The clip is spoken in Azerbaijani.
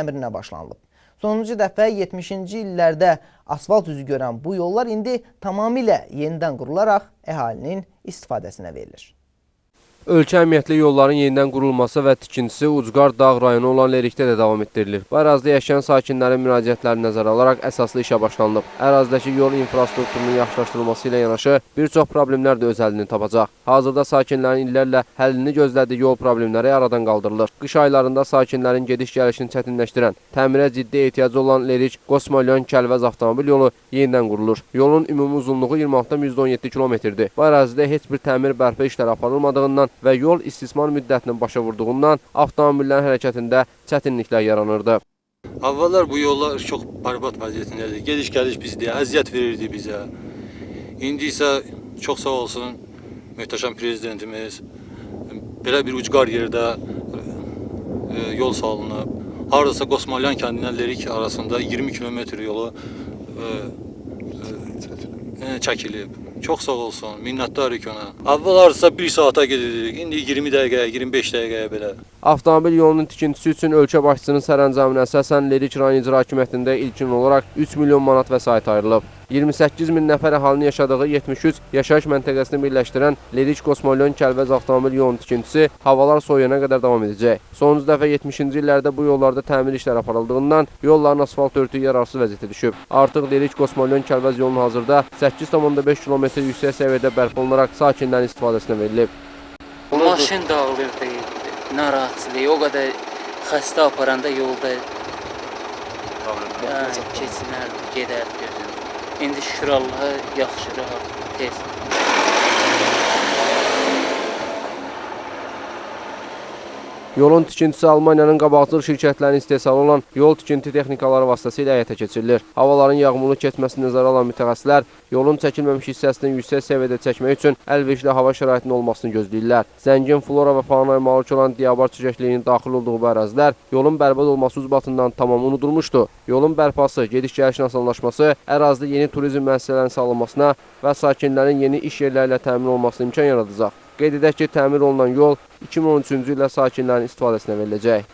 təmirinə başlanılıb. Sonuncu dəfə 70-ci illərdə asfalt üzü görən bu yollar indi tamamilə yenidən qurularaq əhalinin istifadəsinə verilir. Ölkə əhəmiyyətli yolların yenidən qurulması və tikintisi Ucqar Dağ rayonu olan Lerikdə də davam etdirilir. Bu ərazidə yaşayan sakinlərin müraciətlərini nəzərə alaraq əsaslı işə başlanılıb. Ərazidəki yol infrastrukturunun yaxşılaşdırılması ilə yanaşı bir çox problemlər də öz həllini tapacaq. Hazırda sakinlərin illərlə həllini gözlədiyi yol problemləri aradan qaldırılır. Qış aylarında sakinlərin gediş-gəlişini çətinləşdirən, təmirə ciddi ehtiyacı olan Lerik-Qosmalyon-Kəlvəz avtomobil yolu yenidən qurulur. Yolun ümumi uzunluğu 26,17 km-dir. Bu ərazidə heç bir təmir bərpa işləri aparılmadığından və yol istismar müddətinin başa vurduğundan avtomobillərin hərəkətində çətinliklər yaranırdı. Avvallar bu yollar çox bərbad vəziyyətindədir. Gediş-gəliş bizdə əziyyət verirdi bizə. İndi isə çox sağ olsun möhtəşəm prezidentimiz belə bir ucqar yerdə yol salınıb. Hardasa Qosmalyan kəndindən Lerik arasında 20 km yolu çəkilib. Çox sağ olsun, minnətdarıq ona. Avval hardasa 1 saata gedirdik, indi 20 dəqiqəyə, 25 dəqiqəyə belə. Avtomobil yolunun tikintisi üçün ölkə başçısının sərəncamına əsasən Lerik rayon icra hakimiyyətində ilkin olaraq 3 milyon manat vəsait ayrılıb. 28 min nəfər əhalinin yaşadığı 73 yaşayış məntəqəsini birləşdirən Lerik-Qosmalyon-Kəlvəz avtomobil yolunun tikintisi havalar soyuyana qədər davam edəcək. Sonuncu dəfə 70-ci illərdə bu yollarda təmir işləri aparıldığından yolların asfalt örtüyü yararsız vəziyyətə düşüb. Artıq Lerik-Qosmalyon-Kəlvəz yolunun hazırda 8,5 km yüksək səviyyədə bərpa olunaraq sakinlərin istifadəsinə verilib. Maşın dağılırdı, narahatçılığı, o qədər xəstə aparanda yolda keçinərdi, gedərdi gözüm. İndi şükür Allaha yaxşı, rahat, tez. Yolun tikintisi Almaniyanın qabaqcıl şirkətlərinin istehsalı olan yol tikinti texnikaları vasitəsilə həyata keçirilir. Havaların yağmurlu keçməsini nəzərə alan mütəxəssislər yolun çəkilməmiş hissəsini yüksək səviyyədə çəkmək üçün əlverişli hava şəraitinin olmasını gözləyirlər. Zəngin flora və faunaya malik olan Diabar çiçəkliyinin daxil olduğu bu ərazilər yolun bərbad olması ucbatından tamam unudulmuşdu. Yolun bərpası, gediş-gəlişin asanlaşması, ərazidə yeni turizm müəssisələrinin salınmasına və sakinlərin yeni iş yerləri ilə təmin olmasına imkan yaradacaq. Qeyd edək ki, təmir olunan yol 2013-cü ildə sakinlərin istifadəsinə veriləcək.